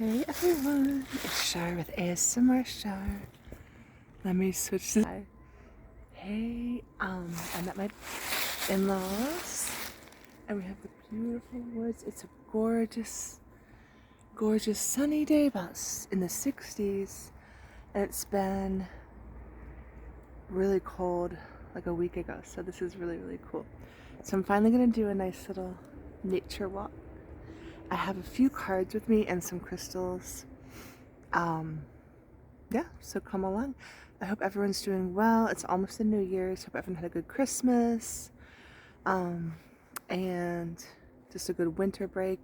Hey everyone, it's Shar with ASMR Shar. Let me switch to Hey, I'm at my in-laws and we have the beautiful woods. It's a gorgeous, gorgeous sunny day, about in the 60s, and it's been really cold like a week ago, so this is really, really cool. So I'm finally gonna do a nice little nature walk. I have a few cards with me and some crystals. Yeah, so come along. I hope everyone's doing well. It's almost the New Year's. Hope everyone had a good Christmas. And just a good winter break.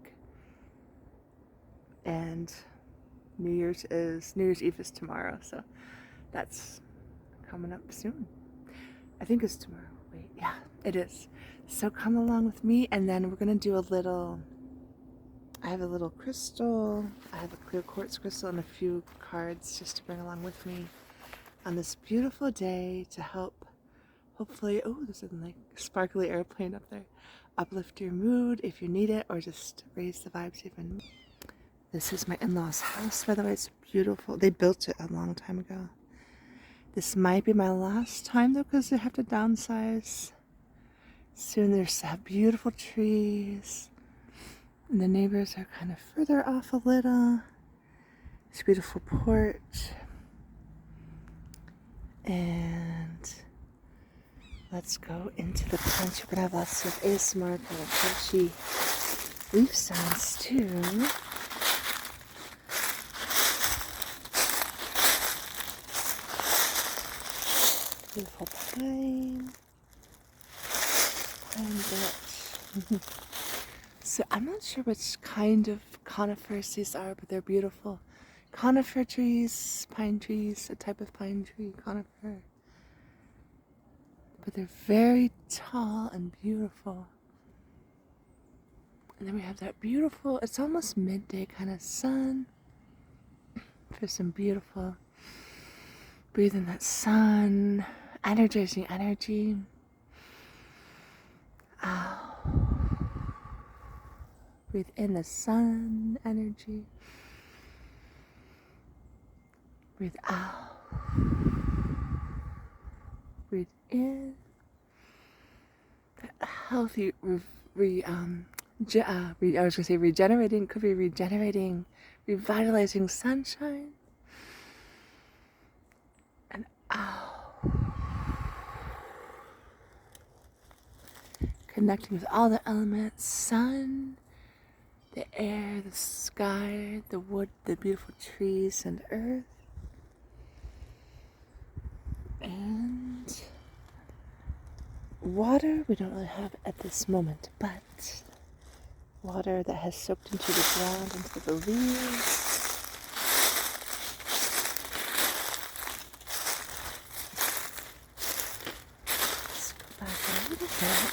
And New Year's Eve is tomorrow, so that's coming up soon. I think it's tomorrow. Wait, yeah, it is. So come along with me, and then we're gonna do a little. I have a little crystal, I have a clear quartz crystal and a few cards just to bring along with me on this beautiful day to help, hopefully, oh, there's a like sparkly airplane up there, uplift your mood if you need it, or just raise the vibes even more. This is my in-laws' house, by the way. It's beautiful. They built it a long time ago. This might be my last time though, because they have to downsize soon. There's beautiful trees. And the neighbors are kind of further off a little. This beautiful porch. And let's go into the punch. We're going to have lots of ASMR kind of punchy leaf sounds too. Beautiful pine. Pine birch. So I'm not sure which kind of conifers these are, but they're beautiful. Conifer trees, pine trees, a type of pine tree, conifer. But they're very tall and beautiful. And then we have that beautiful, it's almost midday kind of sun. For some beautiful, breathe in that sun, energizing energy. Out. Breathe in the sun energy. Breathe out. Breathe in. That healthy, I was gonna say regenerating, could be regenerating, revitalizing sunshine. And out. Connecting with all the elements, sun, the air, the sky, the wood, the beautiful trees and earth. And water we don't really have at this moment, but water that has soaked into the ground, into the leaves. Let's go back a little bit.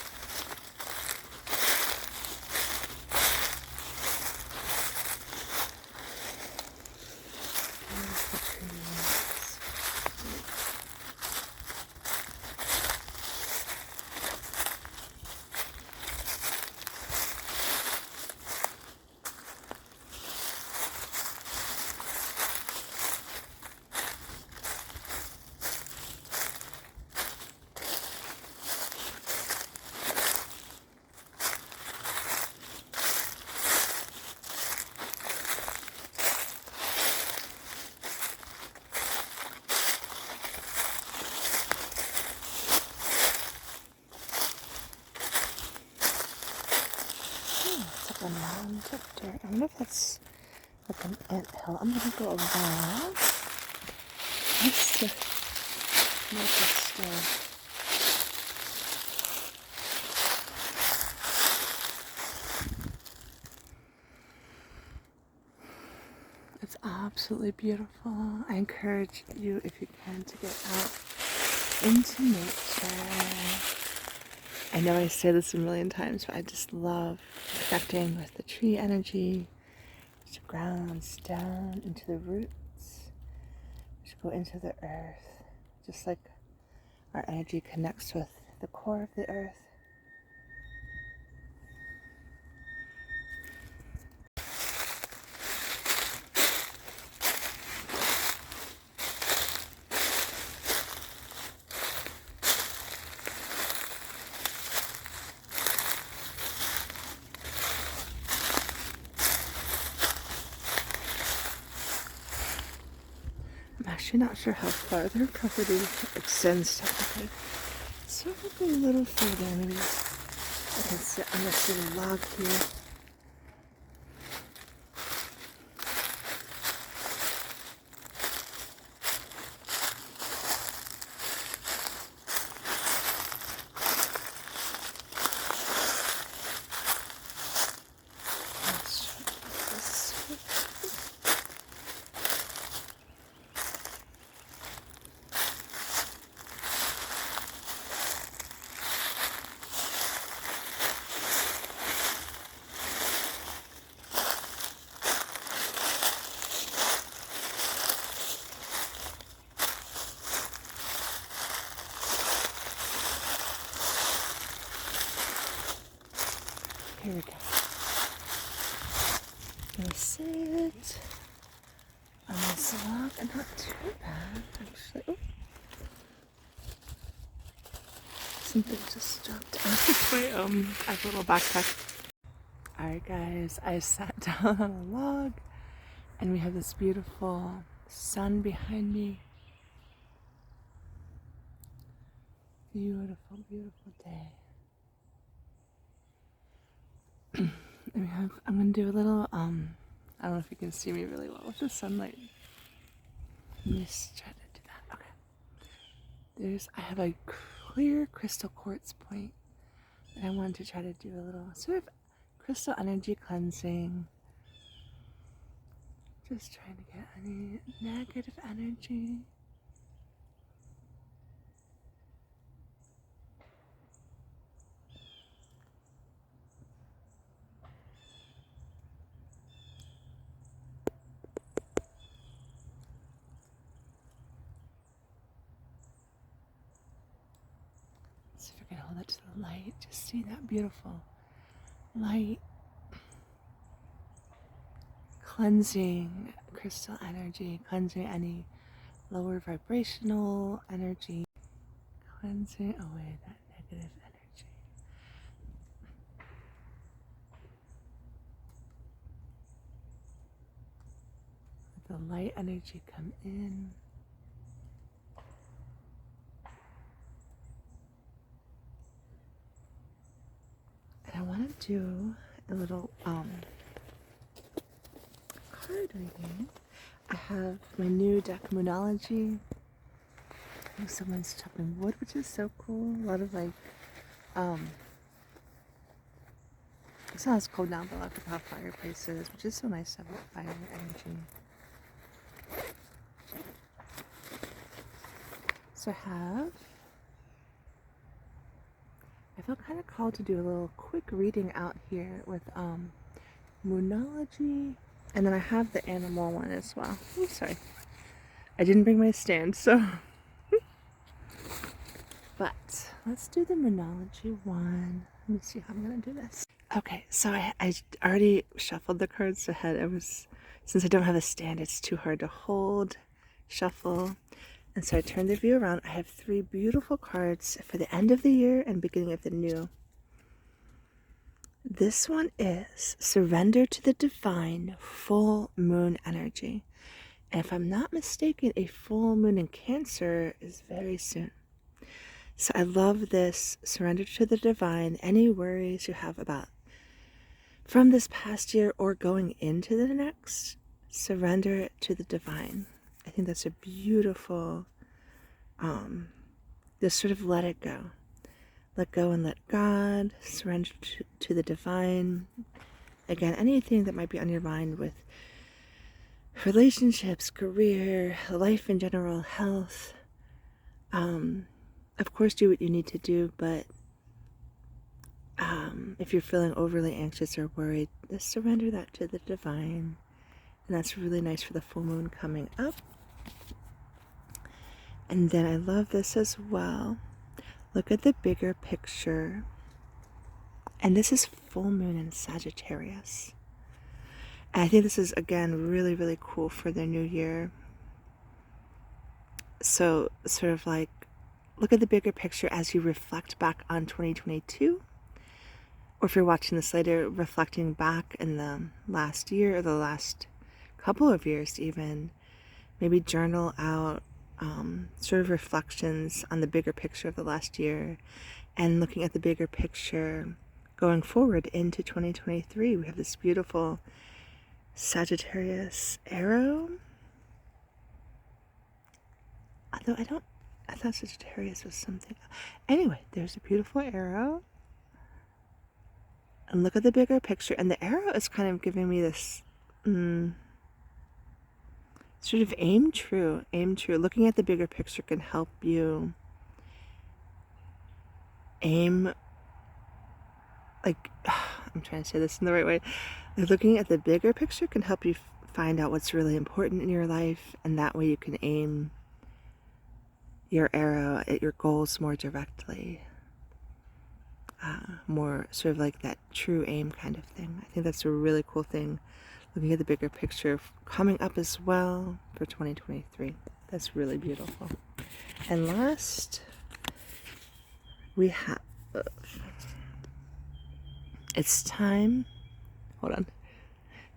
A mound of dirt. I wonder if that's like an anthill. I'm gonna go around. Just to make it stay. It's absolutely beautiful. I encourage you, if you can, to get out into nature. I know I say this a million times, but I just love connecting with the tree energy, which grounds down into the roots, which go into the earth, just like our energy connects with the core of the earth. actually not sure how far their property extends technically. So I'll go a little further. Maybe I can sit on this little log here. Here we go. Gonna sit on this log, and not too bad, actually. Oh. Something just dropped out of my I have a little backpack. Alright guys, I sat down on a log, and we have this beautiful sun behind me. Beautiful, beautiful day. And I'm gonna do a little, I don't know if you can see me really well with the sunlight. Let me just try to do that. Okay. I have a clear crystal quartz point, and I wanted to try to do a little sort of crystal energy cleansing. Just trying to get any negative energy. So if I can hold it to the light, just see that beautiful light cleansing crystal energy, cleansing any lower vibrational energy, cleansing away that negative energy. Let the light energy come in. And I want to do a little card reading. I have my new deck, Monnology. I think someone's chopping wood, which is so cool. A lot of like, it's not as cold now, but a lot of people have fireplaces, which is so nice to have that fire energy. So I felt kind of called to do a little quick reading out here with Monnology, and then I have the animal one as well. Oh, sorry, I didn't bring my stand, so but let's do the Monnology one. Let me see how I'm gonna do this. Okay, so I already shuffled the cards ahead. Since I don't have a stand, it's too hard to hold, shuffle. And so I turned the view around. I have 3 beautiful cards for the end of the year and beginning of the new. This one is Surrender to the Divine Full Moon Energy. And if I'm not mistaken, a full moon in Cancer is very soon. So I love this. Surrender to the Divine. Any worries you have about from this past year or going into the next, surrender to the Divine. I think that's a beautiful, just sort of let it go. Let go and let God, surrender to the Divine. Again, anything that might be on your mind with relationships, career, life in general, health. Of course, do what you need to do, but if you're feeling overly anxious or worried, just surrender that to the Divine. And that's really nice for the full moon coming up. And then I love this as well. Look at the bigger picture. And this is full moon in Sagittarius. And I think this is, again, really, really cool for the new year. So sort of like, look at the bigger picture as you reflect back on 2022. Or if you're watching this later, reflecting back in the last year or the last couple of years even. maybe journal out sort of reflections on the bigger picture of the last year, and looking at the bigger picture going forward into 2023. We have this beautiful Sagittarius arrow. Although I thought Sagittarius was something. Anyway, there's a beautiful arrow. And look at the bigger picture. And the arrow is kind of giving me this sort of aim true. Looking at the bigger picture can help you aim, like, I'm trying to say this in the right way. Like, looking at the bigger picture can help you find out what's really important in your life, and that way you can aim your arrow at your goals more directly. More sort of like that true aim kind of thing. I think that's a really cool thing, looking at the bigger picture coming up as well for 2023. That's really beautiful. And last, we have, it's time, hold on,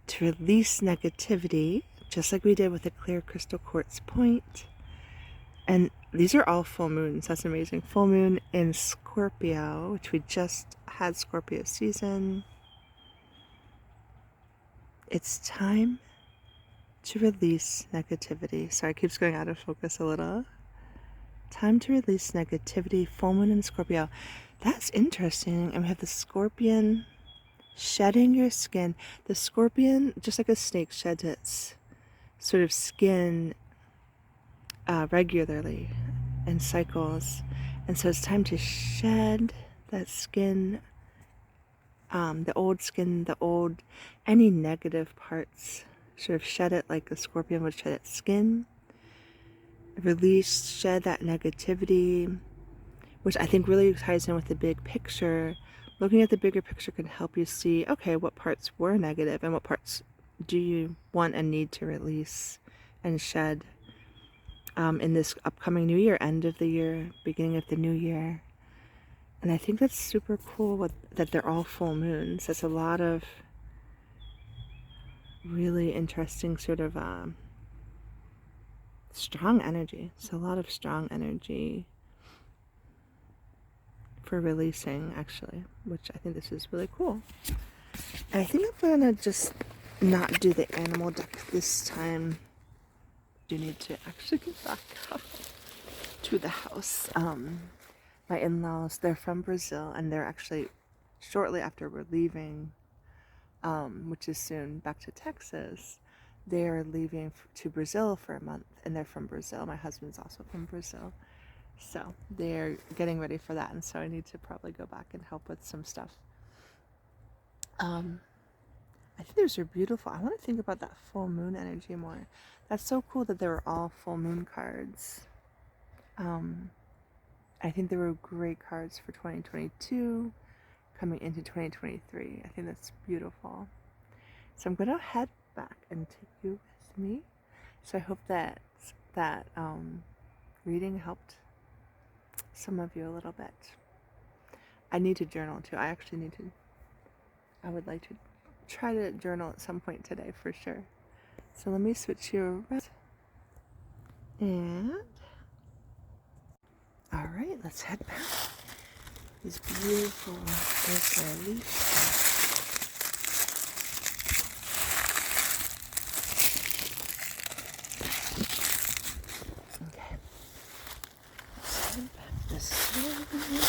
to release negativity, just like we did with the clear crystal quartz point. And these are all full moons. That's amazing. Full moon in Scorpio, which we just had Scorpio season. It's time to release negativity. Sorry, it keeps going out of focus a little. Time to release negativity. Full moon in Scorpio. That's interesting. And we have the Scorpion shedding your skin. The Scorpion, just like a snake, sheds its sort of skin regularly in cycles, and so it's time to shed that skin, the old skin, any negative parts, sort of shed it like a scorpion would shed its skin. Release, shed that negativity, which I think really ties in with the big picture. Looking at the bigger picture can help you see, okay, what parts were negative and what parts do you want and need to release and shed in this upcoming new year, end of the year, beginning of the new year. And I think that's super cool that they're all full moons. That's a lot of really interesting sort of strong energy. So a lot of strong energy for releasing, actually, which I think this is really cool. And I think I'm going to just not do the animal deck this time. Do need to actually get back up to the house. My in-laws, they're from Brazil, and they're actually shortly after we're leaving, which is soon, back to Texas. They're leaving to Brazil for a month, and they're from Brazil. My husband's also from Brazil, so they're getting ready for that, and so I need to probably go back and help with some stuff. I think those are beautiful. I want to think about that full moon energy more. That's so cool that they were all full moon cards. I think they were great cards for 2022, coming into 2023. I think that's beautiful. So I'm going to head back and take you with me. So I hope that reading helped some of you a little bit. I need to journal too. I would like to try to journal at some point today for sure. So let me switch you around. And all right, let's head back. These beautiful leaves. Okay, let's head back this way.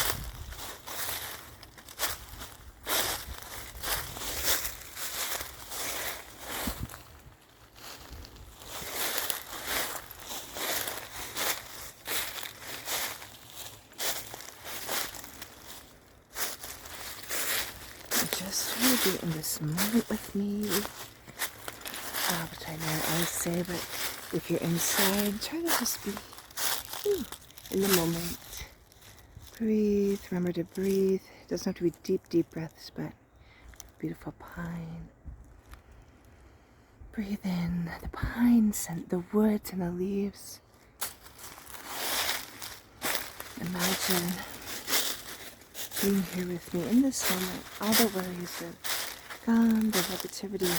Just try to be in this moment with me, which I know I always say, but if you're inside, try to just be in the moment. Breathe, remember to breathe. It doesn't have to be deep, deep breaths, but beautiful pine. Breathe in the pine scent, the woods and the leaves. Imagine being here with me in this moment. All the worries are gone, the negativity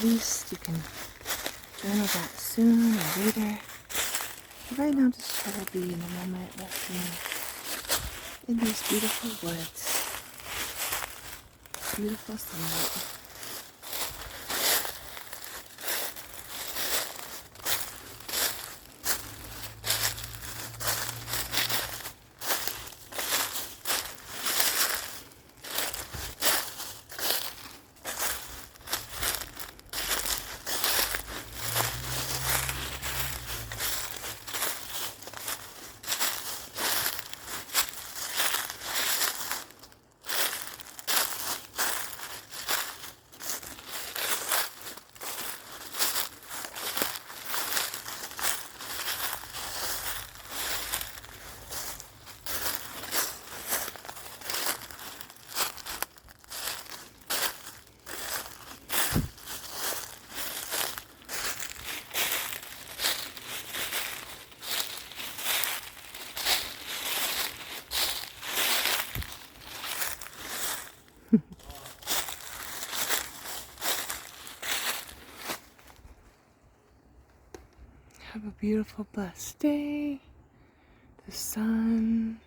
released. You can journal that soon or later. But right now, just try to be in the moment with me in these beautiful woods, beautiful sunlight. Have a beautiful, blessed day. The sun